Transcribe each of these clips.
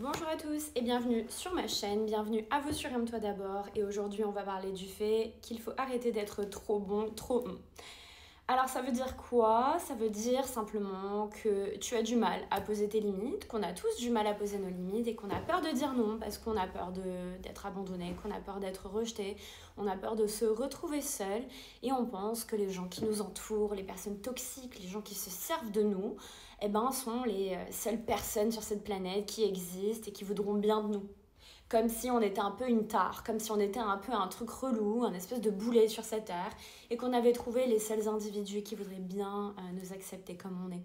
Bonjour à tous et bienvenue sur ma chaîne, bienvenue à vous sur Aime-toi d'abord et aujourd'hui on va parler du fait qu'il faut arrêter d'être trop bon, trop on. Alors ça veut dire quoi? Ça veut dire simplement que tu as du mal à poser tes limites, qu'on a tous du mal à poser nos limites et qu'on a peur de dire non parce qu'on a peur d'être abandonné, qu'on a peur d'être rejeté, on a peur de se retrouver seul et on pense que les gens qui nous entourent, les personnes toxiques, les gens qui se servent de nous, sont les seules personnes sur cette planète qui existent et qui voudront bien de nous. Comme si on était un peu une tare, comme si on était un peu un truc relou, un espèce de boulet sur cette terre, et qu'on avait trouvé les seuls individus qui voudraient bien nous accepter comme on est.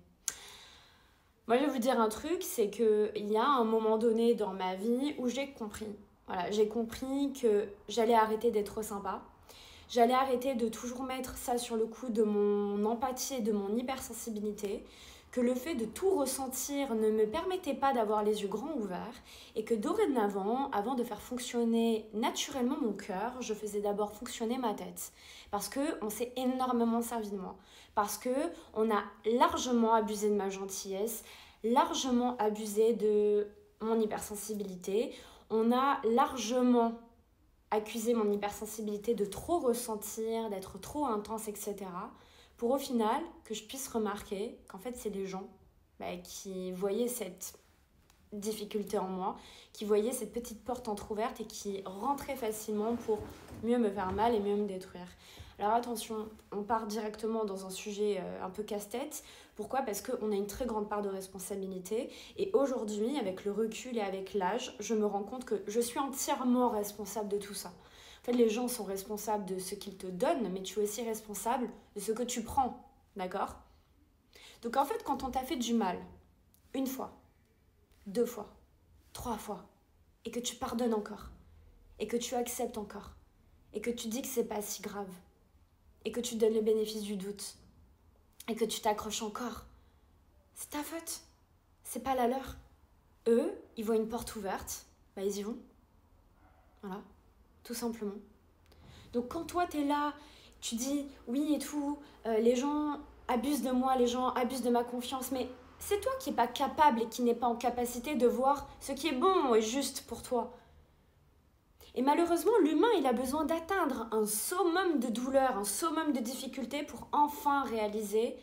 Moi, je vais vous dire un truc, c'est qu'il y a un moment donné dans ma vie où j'ai compris. Voilà, j'ai compris que j'allais arrêter d'être trop sympa. J'allais arrêter de toujours mettre ça sur le coup de mon empathie et de mon hypersensibilité, que le fait de tout ressentir ne me permettait pas d'avoir les yeux grands ouverts et que dorénavant, avant de faire fonctionner naturellement mon cœur, je faisais d'abord fonctionner ma tête. Parce qu'on s'est énormément servi de moi. Parce qu'on a largement abusé de ma gentillesse, largement abusé de mon hypersensibilité. On a largement accusé mon hypersensibilité de trop ressentir, d'être trop intense, etc. Pour au final que je puisse remarquer qu'en fait c'est les gens qui voyaient cette difficulté en moi, qui voyaient cette petite porte entrouverte et qui rentraient facilement pour mieux me faire mal et mieux me détruire. Alors attention, on part directement dans un sujet un peu casse-tête. Pourquoi? Parce qu'on a une très grande part de responsabilité. Et aujourd'hui, avec le recul et avec l'âge, je me rends compte que je suis entièrement responsable de tout ça. En fait, les gens sont responsables de ce qu'ils te donnent, mais tu es aussi responsable de ce que tu prends. D'accord? Donc en fait, quand on t'a fait du mal, une fois, deux fois, trois fois, et que tu pardonnes encore, et que tu acceptes encore, et que tu dis que c'est pas si grave, et que tu donnes le bénéfice du doute, et que tu t'accroches encore, c'est ta faute. C'est pas la leur. Eux, ils voient une porte ouverte, ils y vont. Voilà, tout simplement. Donc quand toi t'es là, tu dis oui et tout, les gens abusent de moi, les gens abusent de ma confiance, mais c'est toi qui n'es pas capable et qui n'es pas en capacité de voir ce qui est bon et juste pour toi. Et malheureusement, l'humain, il a besoin d'atteindre un summum de douleur, un summum de difficulté pour enfin réaliser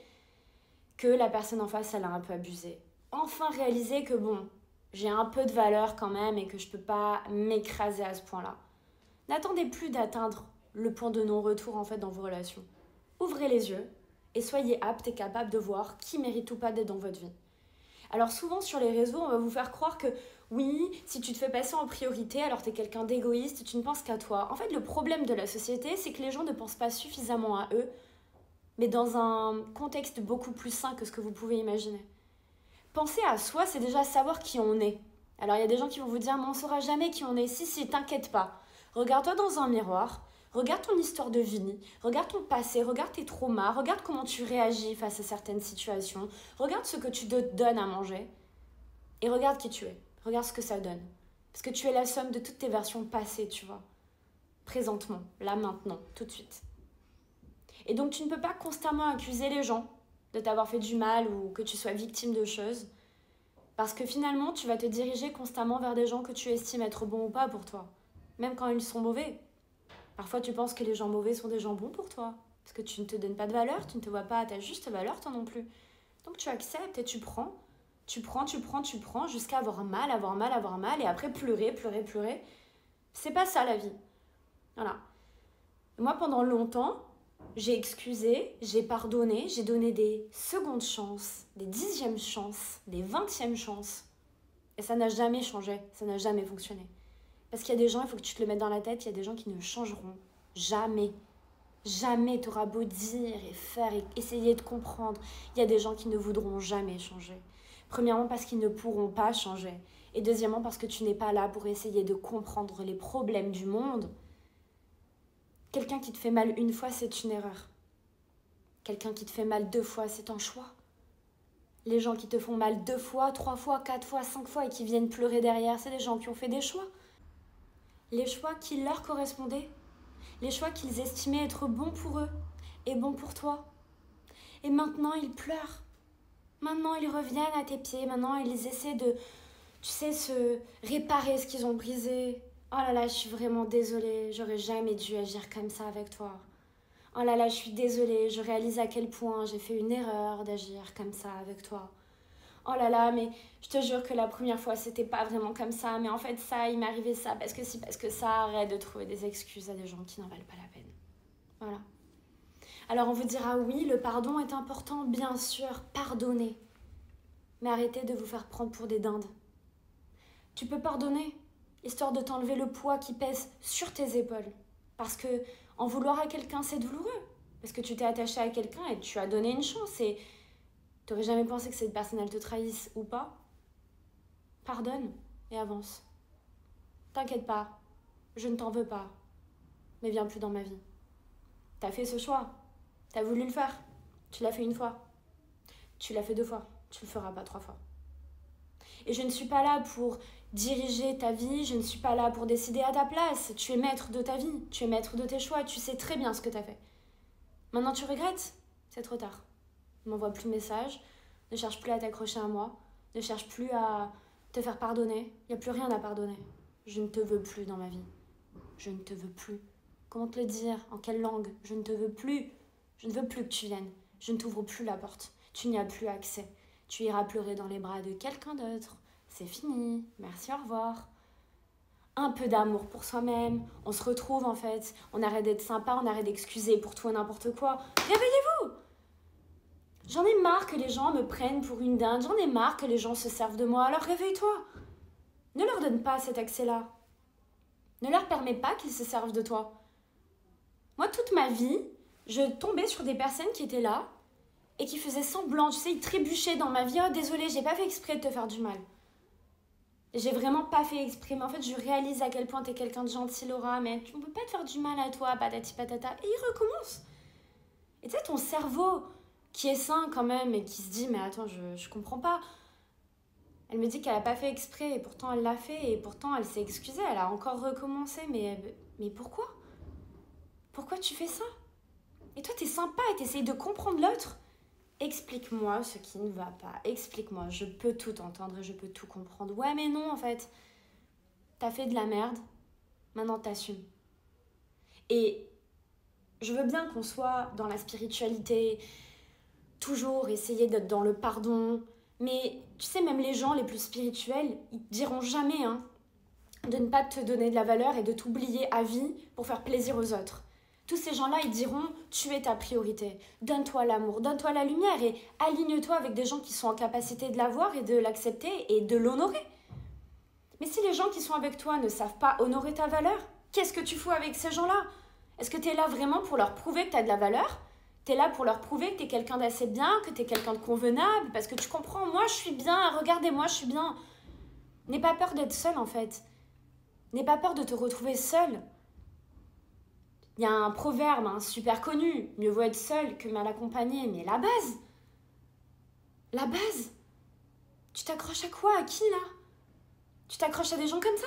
que la personne en face, elle a un peu abusé. Enfin réaliser que bon, j'ai un peu de valeur quand même et que je peux pas m'écraser à ce point-là. N'attendez plus d'atteindre le point de non-retour en fait dans vos relations. Ouvrez les yeux et soyez apte et capable de voir qui mérite ou pas d'être dans votre vie. Alors souvent sur les réseaux, on va vous faire croire que oui, si tu te fais passer en priorité, alors t'es quelqu'un d'égoïste, tu ne penses qu'à toi. En fait, le problème de la société, c'est que les gens ne pensent pas suffisamment à eux, mais dans un contexte beaucoup plus sain que ce que vous pouvez imaginer. Penser à soi, c'est déjà savoir qui on est. Alors il y a des gens qui vont vous dire, mais on ne saura jamais qui on est. Si, t'inquiète pas. Regarde-toi dans un miroir, regarde ton histoire de vie, regarde ton passé, regarde tes traumas, regarde comment tu réagis face à certaines situations, regarde ce que tu te donnes à manger et regarde qui tu es. Regarde ce que ça donne. Parce que tu es la somme de toutes tes versions passées, tu vois. Présentement, là, maintenant, tout de suite. Et donc tu ne peux pas constamment accuser les gens de t'avoir fait du mal ou que tu sois victime de choses. Parce que finalement, tu vas te diriger constamment vers des gens que tu estimes être bons ou pas pour toi. Même quand ils sont mauvais. Parfois, tu penses que les gens mauvais sont des gens bons pour toi. Parce que tu ne te donnes pas de valeur, tu ne te vois pas à ta juste valeur, toi non plus. Donc tu acceptes et tu prends. Tu prends, jusqu'à avoir mal, et après pleurer. C'est pas ça la vie. Voilà. Moi, pendant longtemps, j'ai excusé, j'ai pardonné, j'ai donné des secondes chances, des 10e chances, des 20e chances. Et ça n'a jamais changé, ça n'a jamais fonctionné. Parce qu'il y a des gens, il faut que tu te le mettes dans la tête, il y a des gens qui ne changeront jamais. Jamais t'auras beau dire et faire et essayer de comprendre. Il y a des gens qui ne voudront jamais changer. Premièrement parce qu'ils ne pourront pas changer. Et deuxièmement parce que tu n'es pas là pour essayer de comprendre les problèmes du monde. Quelqu'un qui te fait mal une fois, c'est une erreur. Quelqu'un qui te fait mal 2 fois, c'est un choix. Les gens qui te font mal 2 fois, 3 fois, 4 fois, 5 fois et qui viennent pleurer derrière, c'est des gens qui ont fait des choix. Les choix qui leur correspondaient. Les choix qu'ils estimaient être bons pour eux et bons pour toi. Et maintenant, ils pleurent. Maintenant, ils reviennent à tes pieds. Maintenant, ils essaient tu sais, se réparer ce qu'ils ont brisé. Oh là là, je suis vraiment désolée, j'aurais jamais dû agir comme ça avec toi. Oh là là, je suis désolée, je réalise à quel point j'ai fait une erreur d'agir comme ça avec toi. Oh là là, mais je te jure que la première fois, c'était pas vraiment comme ça, mais en fait, ça, il m'est arrivé ça, parce que si, parce que ça, arrête de trouver des excuses à des gens qui n'en valent pas la peine. Voilà. Alors on vous dira, oui, le pardon est important, bien sûr, pardonnez. Mais arrêtez de vous faire prendre pour des dindes. Tu peux pardonner, histoire de t'enlever le poids qui pèse sur tes épaules. Parce que en vouloir à quelqu'un, c'est douloureux. Parce que tu t'es attaché à quelqu'un et tu as donné une chance. Et tu n'aurais jamais pensé que cette personne, elle te trahisse ou pas. Pardonne et avance. T'inquiète pas, je ne t'en veux pas. Mais viens plus dans ma vie. T'as fait ce choix. T'as voulu le faire. Tu l'as fait une fois. Tu l'as fait 2 fois. Tu le feras pas 3 fois. Et je ne suis pas là pour diriger ta vie, je ne suis pas là pour décider à ta place. Tu es maître de ta vie, tu es maître de tes choix, tu sais très bien ce que tu as fait. Maintenant tu regrettes, c'est trop tard. Ne m'envoie plus de messages, ne cherche plus à t'accrocher à moi, ne cherche plus à te faire pardonner. Il n'y a plus rien à pardonner. Je ne te veux plus dans ma vie. Je ne te veux plus. Comment te le dire? En quelle langue? Je ne te veux plus. Je ne veux plus que tu viennes. Je ne t'ouvre plus la porte. Tu n'y as plus accès. Tu iras pleurer dans les bras de quelqu'un d'autre. C'est fini. Merci, au revoir. Un peu d'amour pour soi-même. On se retrouve en fait. On arrête d'être sympa, on arrête d'excuser pour tout et n'importe quoi. Réveillez-vous! J'en ai marre que les gens me prennent pour une dinde. J'en ai marre que les gens se servent de moi. Alors réveille-toi. Ne leur donne pas cet accès-là. Ne leur permets pas qu'ils se servent de toi. Moi, toute ma vie, je tombais sur des personnes qui étaient là et qui faisaient semblant, tu sais, ils trébuchaient dans ma vie. Oh, désolé, j'ai pas fait exprès de te faire du mal. J'ai vraiment pas fait exprès, mais en fait, je réalise à quel point t'es quelqu'un de gentil, Laura, mais on peut pas te faire du mal à toi, patati patata. Et il recommence. Et tu sais, ton cerveau, qui est sain quand même, et qui se dit, mais attends, je comprends pas. Elle me dit qu'elle a pas fait exprès, et pourtant elle l'a fait, et pourtant elle s'est excusée, elle a encore recommencé, mais pourquoi? Pourquoi tu fais ça? Et toi, t'es sympa et t'essayes de comprendre l'autre. Explique-moi ce qui ne va pas. Explique-moi. Je peux tout entendre et je peux tout comprendre. Ouais, mais non, en fait. T'as fait de la merde. Maintenant, t'assumes. Et je veux bien qu'on soit dans la spiritualité, toujours essayer d'être dans le pardon. Mais tu sais, même les gens les plus spirituels, ils te diront jamais de ne pas te donner de la valeur et de t'oublier à vie pour faire plaisir aux autres. Tous ces gens-là, ils diront, tu es ta priorité. Donne-toi l'amour, donne-toi la lumière et aligne-toi avec des gens qui sont en capacité de l'avoir et de l'accepter et de l'honorer. Mais si les gens qui sont avec toi ne savent pas honorer ta valeur, qu'est-ce que tu fous avec ces gens-là? Est-ce que tu es là vraiment pour leur prouver que tu as de la valeur? Tu es là pour leur prouver que tu es quelqu'un d'assez bien, que tu es quelqu'un de convenable? Parce que tu comprends, moi je suis bien, regardez-moi, je suis bien. N'aie pas peur d'être seule en fait. N'aie pas peur de te retrouver seule. Il y a un proverbe super connu, mieux vaut être seul que mal accompagné, mais la base, tu t'accroches à quoi? À qui là? Tu t'accroches à des gens comme ça?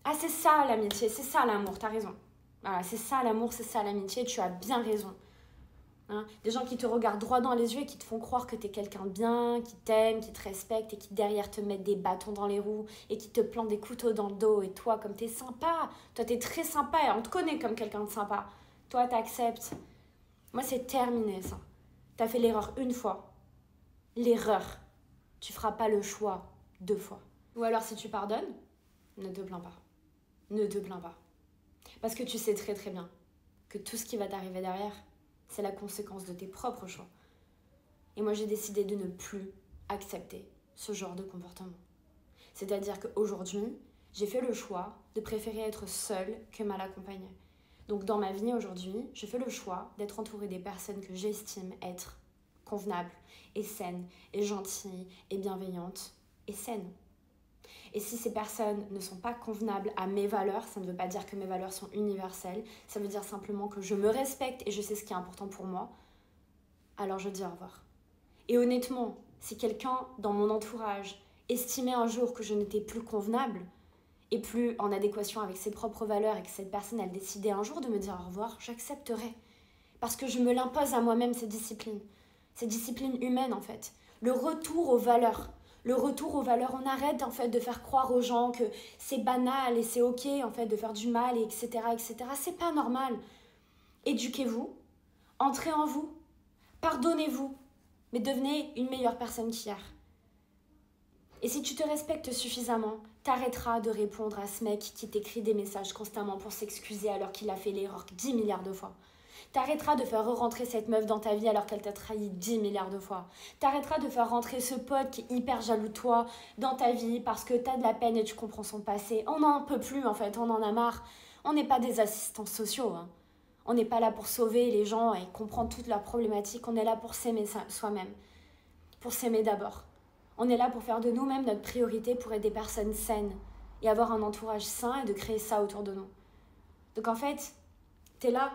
Ah, c'est ça l'amitié, c'est ça l'amour, t'as raison. Voilà, c'est ça l'amour, c'est ça l'amitié, tu as bien raison. Des gens qui te regardent droit dans les yeux et qui te font croire que t'es quelqu'un de bien, qui t'aime, qui te respecte et qui derrière te mettent des bâtons dans les roues et qui te plantent des couteaux dans le dos. Et toi, comme t'es sympa, toi t'es très sympa et on te connaît comme quelqu'un de sympa. Toi, t'acceptes. Moi, c'est terminé ça. T'as fait l'erreur une fois. L'erreur. Tu feras pas le choix 2 fois. Ou alors si tu pardonnes, ne te plains pas. Ne te plains pas. Parce que tu sais très très bien que tout ce qui va t'arriver derrière, c'est la conséquence de tes propres choix. Et moi, j'ai décidé de ne plus accepter ce genre de comportement. C'est-à-dire qu'aujourd'hui, j'ai fait le choix de préférer être seule que mal accompagnée. Donc dans ma vie aujourd'hui, je fais le choix d'être entourée des personnes que j'estime être convenables et saines et gentilles et bienveillantes et saines. Et si ces personnes ne sont pas convenables à mes valeurs, ça ne veut pas dire que mes valeurs sont universelles, ça veut dire simplement que je me respecte et je sais ce qui est important pour moi, alors je dis au revoir. Et honnêtement, si quelqu'un dans mon entourage estimait un jour que je n'étais plus convenable et plus en adéquation avec ses propres valeurs et que cette personne, elle décidait un jour de me dire au revoir, j'accepterais. Parce que je me l'impose à moi-même, cette discipline humaine en fait. Le retour aux valeurs. le retour aux valeurs. On arrête en fait de faire croire aux gens que c'est banal et c'est ok en fait de faire du mal, et etc. etc. C'est pas normal. Éduquez-vous, entrez en vous, pardonnez-vous, mais devenez une meilleure personne qu'hier. Et si tu te respectes suffisamment, t'arrêteras de répondre à ce mec qui t'écrit des messages constamment pour s'excuser alors qu'il a fait l'erreur 10 milliards de fois. T'arrêteras de faire re-rentrer cette meuf dans ta vie alors qu'elle t'a trahi 10 milliards de fois. T'arrêteras de faire rentrer ce pote qui est hyper jaloux de toi dans ta vie parce que t'as de la peine et tu comprends son passé. On n'en peut plus en fait, on en a marre. On n'est pas des assistants sociaux. Hein. On n'est pas là pour sauver les gens et comprendre toutes leurs problématiques. On est là pour s'aimer soi-même. Pour s'aimer d'abord. On est là pour faire de nous-mêmes notre priorité pour être des personnes saines et avoir un entourage sain et de créer ça autour de nous. Donc en fait, t'es là.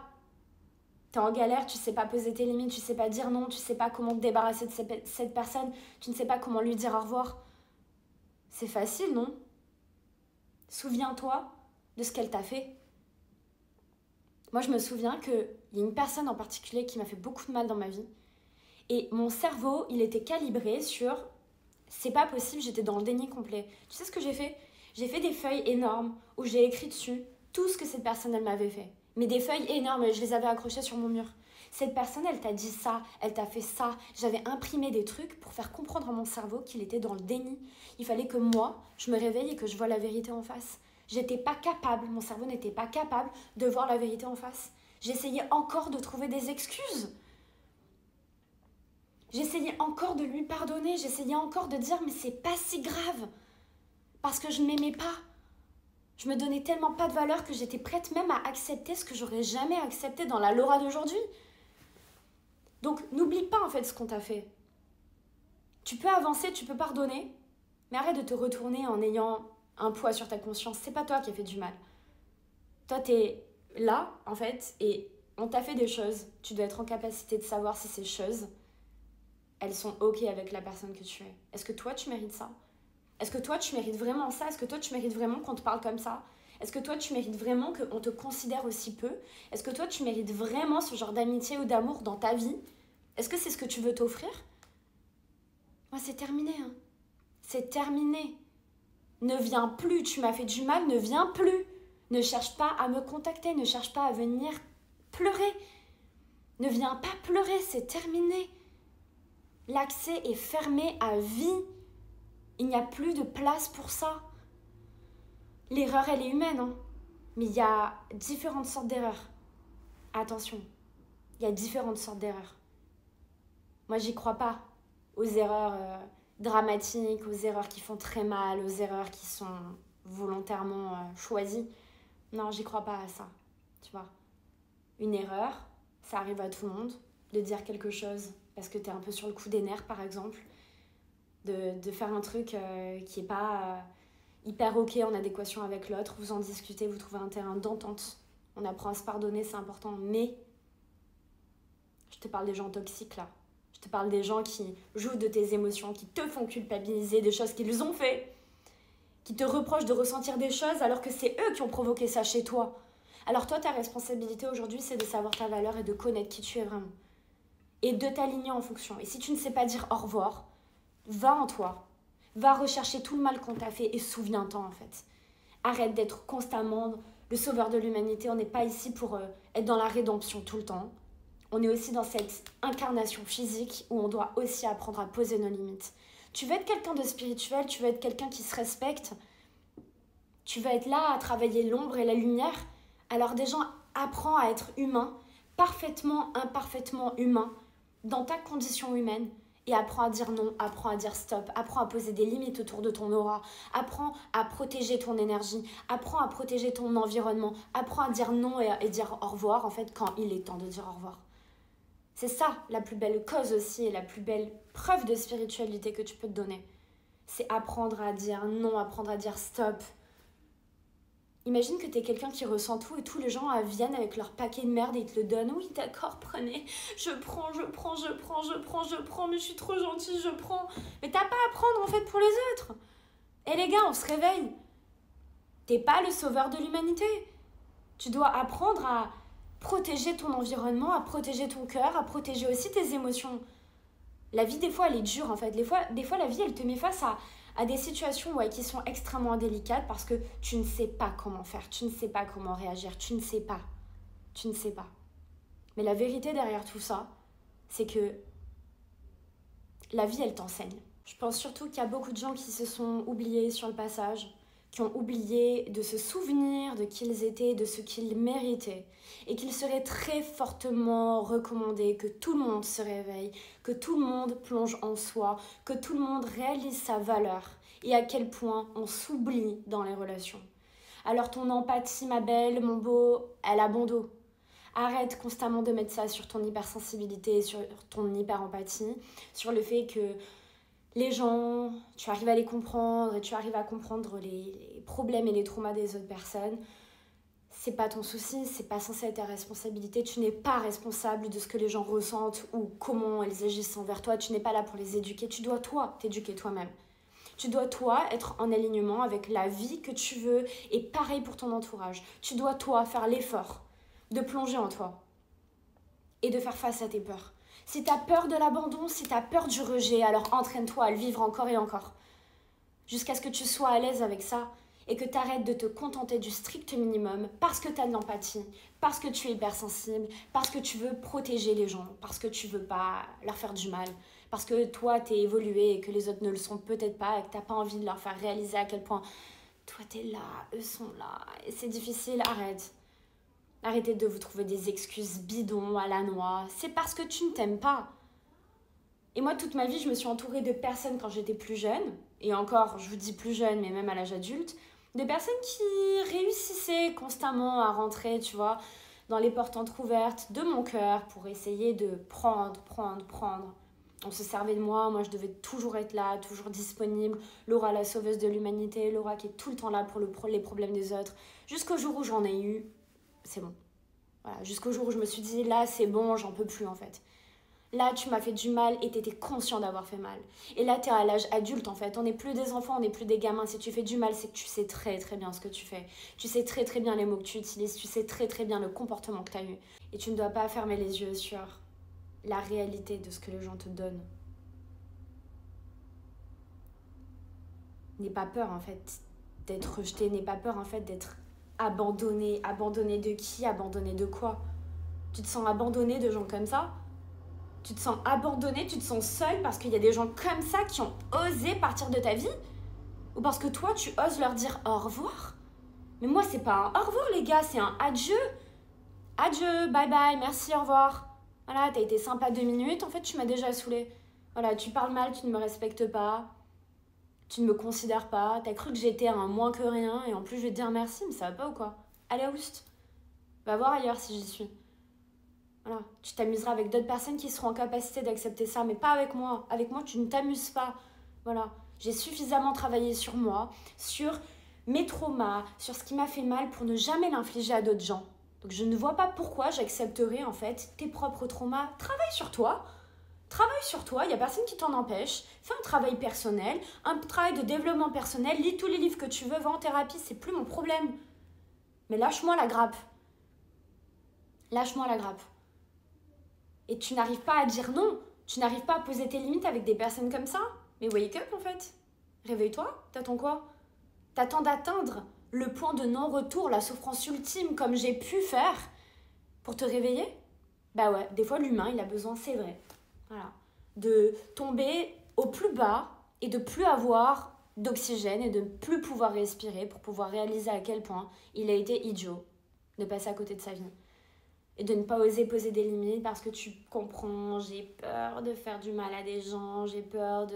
T'es en galère, tu sais pas poser tes limites, tu sais pas dire non, tu sais pas comment te débarrasser de cette personne, tu ne sais pas comment lui dire au revoir. C'est facile, non? Souviens-toi de ce qu'elle t'a fait. Moi, je me souviens qu'il y a une personne en particulier qui m'a fait beaucoup de mal dans ma vie. Et mon cerveau, il était calibré sur « c'est pas possible, j'étais dans le déni complet ». Tu sais ce que j'ai fait? J'ai fait des feuilles énormes où j'ai écrit dessus tout ce que cette personne, elle m'avait fait. Mais des feuilles énormes, je les avais accrochées sur mon mur. Cette personne, elle t'a dit ça, elle t'a fait ça. J'avais imprimé des trucs pour faire comprendre à mon cerveau qu'il était dans le déni. Il fallait que moi, je me réveille et que je vois la vérité en face. J'étais pas capable, mon cerveau n'était pas capable de voir la vérité en face. J'essayais encore de trouver des excuses. J'essayais encore de lui pardonner, j'essayais encore de dire mais c'est pas si grave. Parce que je ne m'aimais pas. Je me donnais tellement pas de valeur que j'étais prête même à accepter ce que j'aurais jamais accepté dans la Laura d'aujourd'hui. Donc n'oublie pas en fait ce qu'on t'a fait. Tu peux avancer, tu peux pardonner, mais arrête de te retourner en ayant un poids sur ta conscience. C'est pas toi qui as fait du mal. Toi t'es là en fait et on t'a fait des choses. Tu dois être en capacité de savoir si ces choses, elles sont ok avec la personne que tu es. Est-ce que toi tu mérites ça ? Est-ce que toi, tu mérites vraiment ça? Est-ce que toi, tu mérites vraiment qu'on te parle comme ça? Est-ce que toi, tu mérites vraiment qu'on te considère aussi peu? Est-ce que toi, tu mérites vraiment ce genre d'amitié ou d'amour dans ta vie? Est-ce que c'est ce que tu veux t'offrir? Moi, c'est terminé. Hein. C'est terminé. Ne viens plus. Tu m'as fait du mal, ne viens plus. Ne cherche pas à me contacter. Ne cherche pas à venir pleurer. Ne viens pas pleurer, c'est terminé. L'accès est fermé à vie. Il n'y a plus de place pour ça. L'erreur, elle est humaine, hein. Mais il y a différentes sortes d'erreurs. Attention, il y a différentes sortes d'erreurs. Moi, j'y crois pas aux erreurs dramatiques, aux erreurs qui font très mal, aux erreurs qui sont volontairement choisies. Non, j'y crois pas à ça, tu vois. Une erreur, ça arrive à tout le monde, de dire quelque chose parce que t'es un peu sur le coup des nerfs, par exemple. De faire un truc qui n'est pas hyper ok en adéquation avec l'autre, vous en discutez, vous trouvez un terrain d'entente, on apprend à se pardonner, c'est important, mais je te parle des gens toxiques là, je te parle des gens qui jouent de tes émotions, qui te font culpabiliser des choses qu'ils ont fait, qui te reprochent de ressentir des choses alors que c'est eux qui ont provoqué ça chez toi. Alors toi, ta responsabilité aujourd'hui, c'est de savoir ta valeur et de connaître qui tu es vraiment, et de t'aligner en fonction. Et si tu ne sais pas dire au revoir, va en toi, va rechercher tout le mal qu'on t'a fait et souviens-t'en en fait. Arrête d'être constamment le sauveur de l'humanité, on n'est pas ici pour être dans la rédemption tout le temps. On est aussi dans cette incarnation physique où on doit aussi apprendre à poser nos limites. Tu veux être quelqu'un de spirituel, tu veux être quelqu'un qui se respecte, tu veux être là à travailler l'ombre et la lumière, alors déjà apprends à être humain, parfaitement, imparfaitement humain, dans ta condition humaine. Et apprends à dire non, apprends à dire stop, apprends à poser des limites autour de ton aura, apprends à protéger ton énergie, apprends à protéger ton environnement, apprends à dire non et dire au revoir en fait quand il est temps de dire au revoir. C'est ça la plus belle cause aussi et la plus belle preuve de spiritualité que tu peux te donner. C'est apprendre à dire non, apprendre à dire stop. Imagine que t'es quelqu'un qui ressent tout et tous les gens viennent avec leur paquet de merde et ils te le donnent. Oui, d'accord, prenez. Je prends, mais je suis trop gentille, je prends. Mais t'as pas à prendre en fait pour les autres. Et les gars, on se réveille. T'es pas le sauveur de l'humanité. Tu dois apprendre à protéger ton environnement, à protéger ton cœur, à protéger aussi tes émotions. La vie, des fois, elle est dure, en fait. Des fois la vie, elle te met face à des situations ouais, qui sont extrêmement délicates parce que tu ne sais pas comment faire, tu ne sais pas comment réagir, tu ne sais pas. Tu ne sais pas. Mais la vérité derrière tout ça, c'est que la vie, elle t'enseigne. Je pense surtout qu'il y a beaucoup de gens qui se sont oubliés sur le passage, qui ont oublié de se souvenir de qui ils étaient, de ce qu'ils méritaient, et qu'il serait très fortement recommandé que tout le monde se réveille, que tout le monde plonge en soi, que tout le monde réalise sa valeur, et à quel point on s'oublie dans les relations. Alors ton empathie, ma belle, mon beau, elle a bon dos. Arrête constamment de mettre ça sur ton hypersensibilité, sur ton hyper-empathie, sur le fait que les gens, tu arrives à les comprendre et tu arrives à comprendre les problèmes et les traumas des autres personnes. C'est pas ton souci, c'est pas censé être ta responsabilité. Tu n'es pas responsable de ce que les gens ressentent ou comment ils agissent envers toi. Tu n'es pas là pour les éduquer. Tu dois, toi, t'éduquer toi-même. Tu dois, toi, être en alignement avec la vie que tu veux et pareil pour ton entourage. Tu dois, toi, faire l'effort de plonger en toi et de faire face à tes peurs. Si tu as peur de l'abandon, si tu as peur du rejet, alors entraîne-toi à le vivre encore et encore. Jusqu'à ce que tu sois à l'aise avec ça et que tu arrêtes de te contenter du strict minimum parce que tu as de l'empathie, parce que tu es hypersensible, parce que tu veux protéger les gens, parce que tu veux pas leur faire du mal, parce que toi, tu es évolué et que les autres ne le sont peut-être pas et que tu n'as pas envie de leur faire réaliser à quel point toi, tu es là, eux sont là et c'est difficile, arrête. Arrêtez de vous trouver des excuses bidons à la noix. C'est parce que tu ne t'aimes pas. Et moi, toute ma vie, je me suis entourée de personnes quand j'étais plus jeune. Et encore, je vous dis plus jeune, mais même à l'âge adulte. Des personnes qui réussissaient constamment à rentrer, tu vois, dans les portes entrouvertes de mon cœur pour essayer de prendre. On se servait de moi, moi je devais toujours être là, toujours disponible. Laura, la sauveuse de l'humanité, Laura qui est tout le temps là pour les problèmes des autres. Jusqu'au jour où j'en ai eu, c'est bon. Voilà, jusqu'au jour où je me suis dit, là, c'est bon, j'en peux plus, en fait. Là, tu m'as fait du mal et t'étais conscient d'avoir fait mal. Et là, t'es à l'âge adulte, en fait. On n'est plus des enfants, on n'est plus des gamins. Si tu fais du mal, c'est que tu sais très, très bien ce que tu fais. Tu sais très, très bien les mots que tu utilises. Tu sais très, très bien le comportement que t'as eu. Et tu ne dois pas fermer les yeux sur la réalité de ce que les gens te donnent. N'aie pas peur, en fait, d'être rejeté. N'aie pas peur, en fait, d'être abandonné. Abandonné de qui? Abandonné de quoi? Tu te sens abandonné de gens comme ça? Tu te sens abandonné, tu te sens seul parce qu'il y a des gens comme ça qui ont osé partir de ta vie? Ou parce que toi, tu oses leur dire au revoir? Mais moi, c'est pas un au revoir, les gars, c'est un adieu. Adieu, bye bye, merci, au revoir. Voilà, t'as été sympa 2 minutes, en fait, tu m'as déjà saoulé. Voilà, tu parles mal, tu ne me respectes pas, tu ne me considères pas, t'as cru que j'étais un moins que rien, et en plus, je vais te dire merci, mais ça va pas ou quoi? Allez, oust. Va voir ailleurs si j'y suis. Voilà. Tu t'amuseras avec d'autres personnes qui seront en capacité d'accepter ça, mais pas avec moi. Avec moi, tu ne t'amuses pas. Voilà. J'ai suffisamment travaillé sur moi, sur mes traumas, sur ce qui m'a fait mal pour ne jamais l'infliger à d'autres gens. Donc je ne vois pas pourquoi j'accepterais en fait tes propres traumas. Travaille sur toi. Travaille sur toi, il n'y a personne qui t'en empêche. Fais un travail personnel, un travail de développement personnel. Lis tous les livres que tu veux, va en thérapie, c'est plus mon problème. Mais lâche-moi la grappe. Lâche-moi la grappe. Et tu n'arrives pas à dire non. Tu n'arrives pas à poser tes limites avec des personnes comme ça. Mais wake up en fait. Réveille-toi. T'attends quoi? T'attends d'atteindre le point de non-retour, la souffrance ultime comme j'ai pu faire pour te réveiller? Bah ouais, des fois l'humain il a besoin, c'est vrai. Voilà. De tomber au plus bas et de plus avoir d'oxygène et de ne plus pouvoir respirer pour pouvoir réaliser à quel point il a été idiot de passer à côté de sa vie. Et de ne pas oser poser des limites parce que tu comprends, j'ai peur de faire du mal à des gens, j'ai peur de...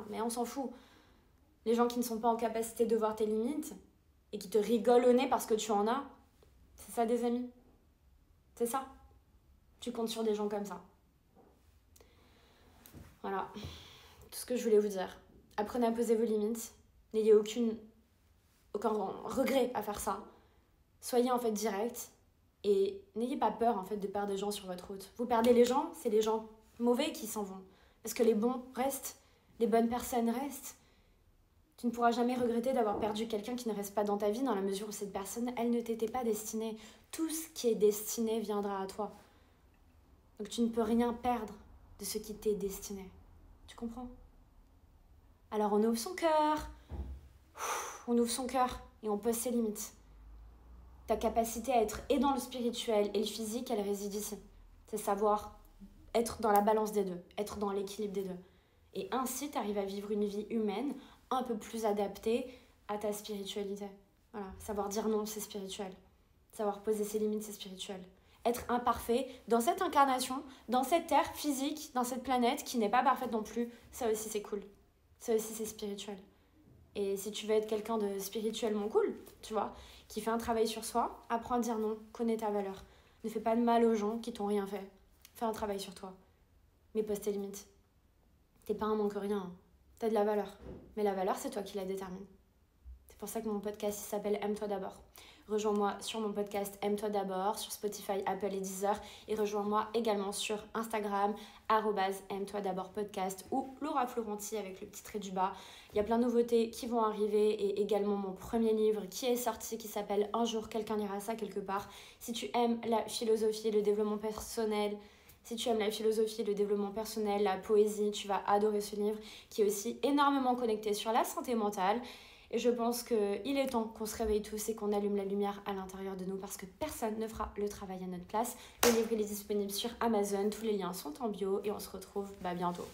Mais on s'en fout. Les gens qui ne sont pas en capacité de voir tes limites et qui te rigolent au nez parce que tu en as, c'est ça des amis. C'est ça. Tu comptes sur des gens comme ça. Voilà. Tout ce que je voulais vous dire. Apprenez à poser vos limites. N'ayez aucun regret à faire ça. Soyez en fait direct. Et n'ayez pas peur en fait de perdre des gens sur votre route. Vous perdez les gens, c'est les gens mauvais qui s'en vont. Parce que les bons restent, les bonnes personnes restent. Tu ne pourras jamais regretter d'avoir perdu quelqu'un qui ne reste pas dans ta vie dans la mesure où cette personne, elle ne t'était pas destinée. Tout ce qui est destiné viendra à toi. Donc tu ne peux rien perdre de ce qui t'est destiné. Tu comprends? Alors on ouvre son cœur, et on pose ses limites. Ta capacité à être et dans le spirituel et le physique, elle réside ici. C'est savoir être dans la balance des deux, être dans l'équilibre des deux. Et ainsi, tu arrives à vivre une vie humaine un peu plus adaptée à ta spiritualité. Voilà, savoir dire non, c'est spirituel. Savoir poser ses limites, c'est spirituel. Être imparfait dans cette incarnation, dans cette terre physique, dans cette planète qui n'est pas parfaite non plus, ça aussi c'est cool. Ça aussi c'est spirituel. Et si tu veux être quelqu'un de spirituellement cool, tu vois, qui fait un travail sur soi, apprends à dire non, connais ta valeur. Ne fais pas de mal aux gens qui t'ont rien fait. Fais un travail sur toi. Mais pose tes limites. T'es pas un manque rien. Hein. T'as de la valeur. Mais la valeur, c'est toi qui la détermine. C'est pour ça que mon podcast il s'appelle Aime-toi d'abord. Rejoins-moi sur mon podcast Aime-toi d'abord, sur Spotify, Apple et Deezer. Et rejoins-moi également sur Instagram, @aime-toi d'abord podcast ou Laura Florenti avec le petit trait du bas. Il y a plein de nouveautés qui vont arriver et également mon premier livre qui est sorti qui s'appelle Un jour quelqu'un lira ça quelque part. Si tu aimes la philosophie, le développement personnel, la poésie, tu vas adorer ce livre qui est aussi énormément connecté sur la santé mentale. Et je pense qu'il est temps qu'on se réveille tous et qu'on allume la lumière à l'intérieur de nous parce que personne ne fera le travail à notre place. Le livre il est disponible sur Amazon, tous les liens sont en bio et on se retrouve bientôt.